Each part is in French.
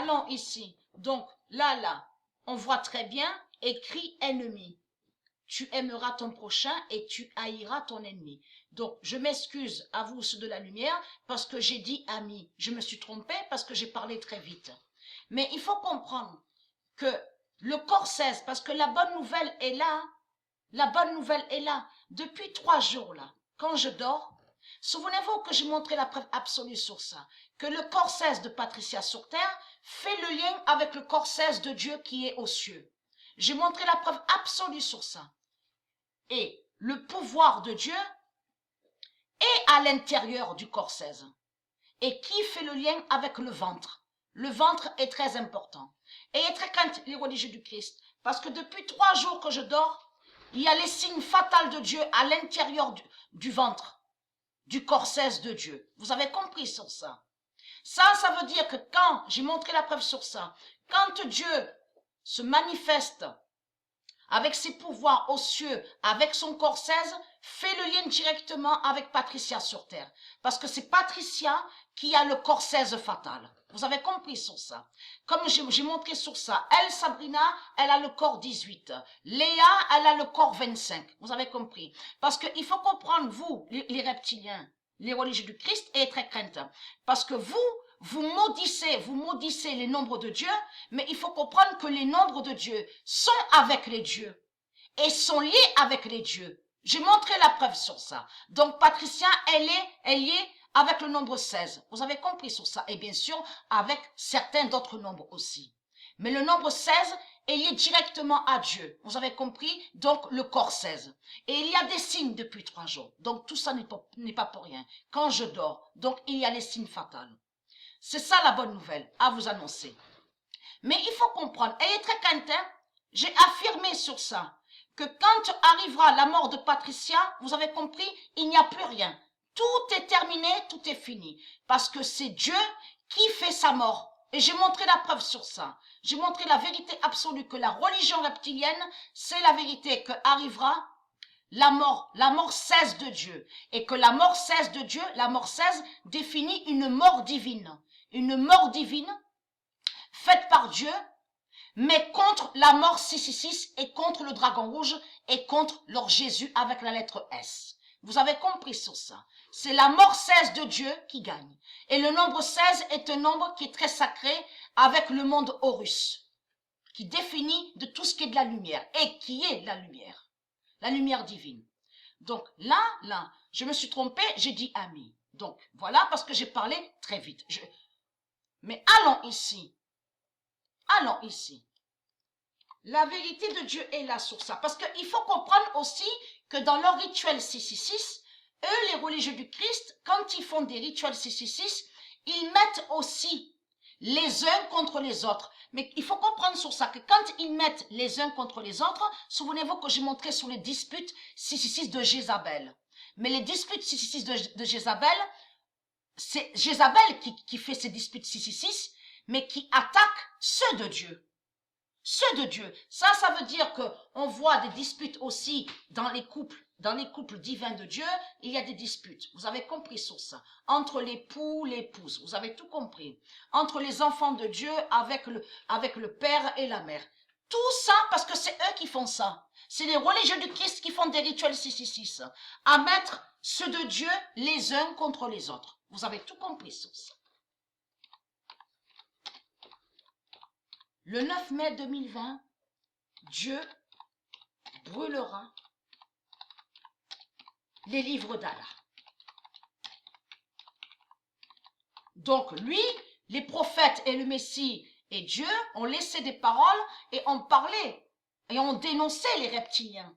allons ici. Donc, là, on voit très bien, écrit ennemi. Tu aimeras ton prochain et tu haïras ton ennemi. Donc, je m'excuse à vous, ceux de la lumière, parce que j'ai dit ami. Je me suis trompée parce que j'ai parlé très vite. Mais il faut comprendre que le corps 16, parce que la bonne nouvelle est là. La bonne nouvelle est là. Depuis 3 jours, là, quand je dors, souvenez-vous que j'ai montré la preuve absolue sur ça. Que le corps 16 de Patricia sur terre fait le lien avec le corps 16 de Dieu qui est aux cieux. J'ai montré la preuve absolue sur ça. Et le pouvoir de Dieu est à l'intérieur du corps 16. Et qui fait le lien avec le ventre? Le ventre est très important. Et très crainte les religieux du Christ. Parce que depuis 3 jours que je dors, il y a les signes fatals de Dieu à l'intérieur du ventre, du corps 16 de Dieu. Vous avez compris sur ça? Ça veut dire que quand, j'ai montré la preuve sur ça, quand Dieu se manifeste avec ses pouvoirs aux cieux, avec son corps 16, fait le lien directement avec Patricia sur terre. Parce que c'est Patricia qui a le corps 16 fatal. Vous avez compris sur ça. Comme j'ai montré sur ça, elle, Sabrina, elle a le corps 18. Léa, elle a le corps 25. Vous avez compris. Parce qu'il faut comprendre, vous, les reptiliens, les religieux du Christ, et très crainte. Parce que vous maudissez les nombres de Dieu, mais il faut comprendre que les nombres de Dieu sont avec les dieux et sont liés avec les dieux. J'ai montré la preuve sur ça. Donc Patricia, elle est liée avec le nombre 16. Vous avez compris sur ça. Et bien sûr, avec certains d'autres nombres aussi. Mais le nombre 16 est lié directement à Dieu. Vous avez compris? Donc le corps 16. Et il y a des signes depuis 3 jours. Donc tout ça n'est pas pour rien. Quand je dors, donc il y a les signes fatals. C'est ça la bonne nouvelle à vous annoncer. Mais il faut comprendre, ayez très crainte, j'ai affirmé sur ça, que quand arrivera la mort de Patricia, vous avez compris, il n'y a plus rien. Tout est terminé, tout est fini. Parce que c'est Dieu qui fait sa mort. Et j'ai montré la preuve sur ça. J'ai montré la vérité absolue que la religion reptilienne, c'est la vérité que arrivera la mort 16 de Dieu. Et que la mort 16 de Dieu, la mort 16 définit une mort divine. Une mort divine faite par Dieu, mais contre la mort 666 et contre le dragon rouge et contre leur Jésus avec la lettre S. Vous avez compris sur ça. C'est la mort 16 de Dieu qui gagne. Et le nombre 16 est un nombre qui est très sacré avec le monde Horus, qui définit de tout ce qui est de la lumière et qui est la lumière divine. Donc là, je me suis trompée, j'ai dit ami. Donc voilà, parce que j'ai parlé très vite. Mais allons ici. La vérité de Dieu est là sur ça. Parce qu'il faut comprendre aussi que dans leur rituel 666, eux, les religieux du Christ, quand ils font des rituels 666, ils mettent aussi les uns contre les autres. Mais il faut comprendre sur ça que quand ils mettent les uns contre les autres, souvenez-vous que j'ai montré sur les disputes 666 de Jézabel. Mais les disputes 666 de Jézabel, c'est Jézabel qui fait ces disputes 666, mais qui attaque ceux de Dieu. Ceux de Dieu. Ça veut dire que on voit des disputes aussi dans les couples divins de Dieu, il y a des disputes. Vous avez compris sur ça. Entre l'époux, l'épouse. Vous avez tout compris. Entre les enfants de Dieu avec le père et la mère. Tout ça parce que c'est eux qui font ça. C'est les religieux du Christ qui font des rituels 666. À mettre ceux de Dieu les uns contre les autres. Vous avez tout compris sur ça. Le 9 mai 2020, Dieu brûlera les livres d'Allah. Donc lui, les prophètes et le Messie et Dieu ont laissé des paroles et ont parlé et ont dénoncé les reptiliens.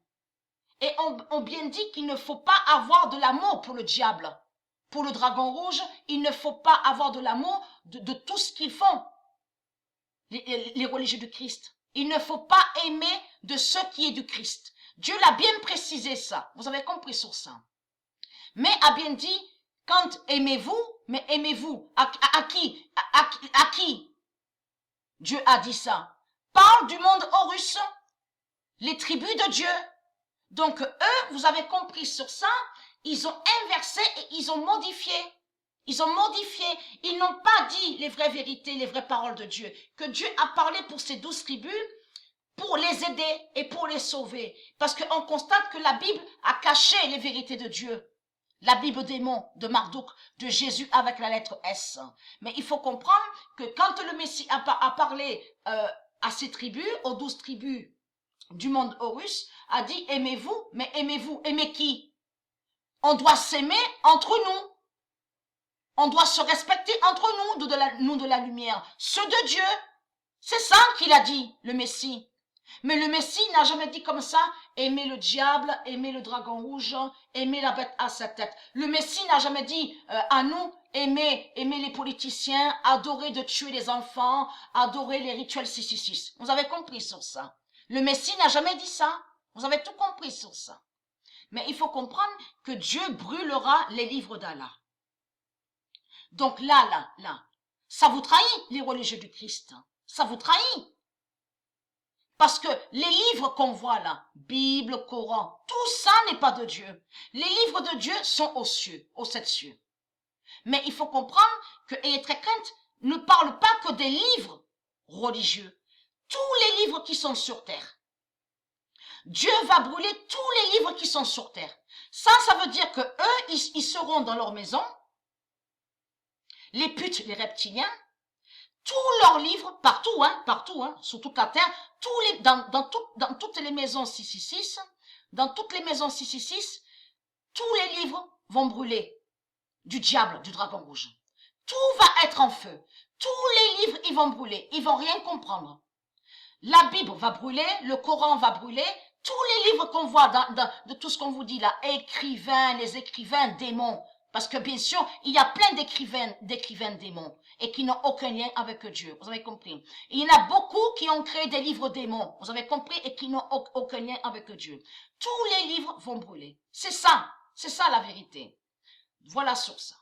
Et ont bien dit qu'il ne faut pas avoir de l'amour pour le diable. Pour le dragon rouge, il ne faut pas avoir de l'amour de tout ce qu'ils font. Les religieux du Christ. Il ne faut pas aimer de ce qui est du Christ. Dieu l'a bien précisé ça. Vous avez compris sur ça. Mais a bien dit, quand aimez-vous, mais aimez-vous. À qui Dieu a dit ça? Parle du monde Horus, les tribus de Dieu. Donc eux, vous avez compris sur ça, ils ont inversé et ils ont modifié. Ils ont modifié, ils n'ont pas dit les vraies vérités, les vraies paroles de Dieu. Que Dieu a parlé pour ces 12 tribus, pour les aider et pour les sauver. Parce qu'on constate que la Bible a caché les vérités de Dieu. La Bible des mots de Marduk, de Jésus avec la lettre S. Mais il faut comprendre que quand le Messie a parlé à ces tribus, aux 12 tribus du monde Horus, a dit aimez-vous, mais aimez-vous, aimez qui? On doit s'aimer entre nous. On doit se respecter entre nous de la lumière, ceux de Dieu. C'est ça qu'il a dit, le Messie. Mais le Messie n'a jamais dit comme ça, aimer le diable, aimer le dragon rouge, aimer la bête à sa tête. Le Messie n'a jamais dit à nous, aimer les politiciens, adorer de tuer les enfants, adorer les rituels 666. Vous avez compris sur ça. Le Messie n'a jamais dit ça. Vous avez tout compris sur ça. Mais il faut comprendre que Dieu brûlera les livres d'Allah. Donc là, ça vous trahit, les religieux du Christ. Ça vous trahit. Parce que les livres qu'on voit là, Bible, Coran, tout ça n'est pas de Dieu. Les livres de Dieu sont aux cieux, aux 7 cieux. Mais il faut comprendre que Ayez très crainte ne parle pas que des livres religieux. Tous les livres qui sont sur terre. Dieu va brûler tous les livres qui sont sur terre. Ça veut dire que eux, ils seront dans leur maison. Les putes, les reptiliens, tous leurs livres, partout, sur toute la terre, dans toutes les maisons 666, dans toutes les maisons 666, tous les livres vont brûler du diable, du dragon rouge. Tout va être en feu. Tous les livres, ils vont brûler. Ils vont rien comprendre. La Bible va brûler, le Coran va brûler, tous les livres qu'on voit de tout ce qu'on vous dit là, les écrivains démons, parce que bien sûr, il y a plein d'écrivains démons et qui n'ont aucun lien avec Dieu. Vous avez compris? Il y en a beaucoup qui ont créé des livres démons. Vous avez compris? Et qui n'ont aucun lien avec Dieu. Tous les livres vont brûler. C'est ça la vérité. Voilà sur ça.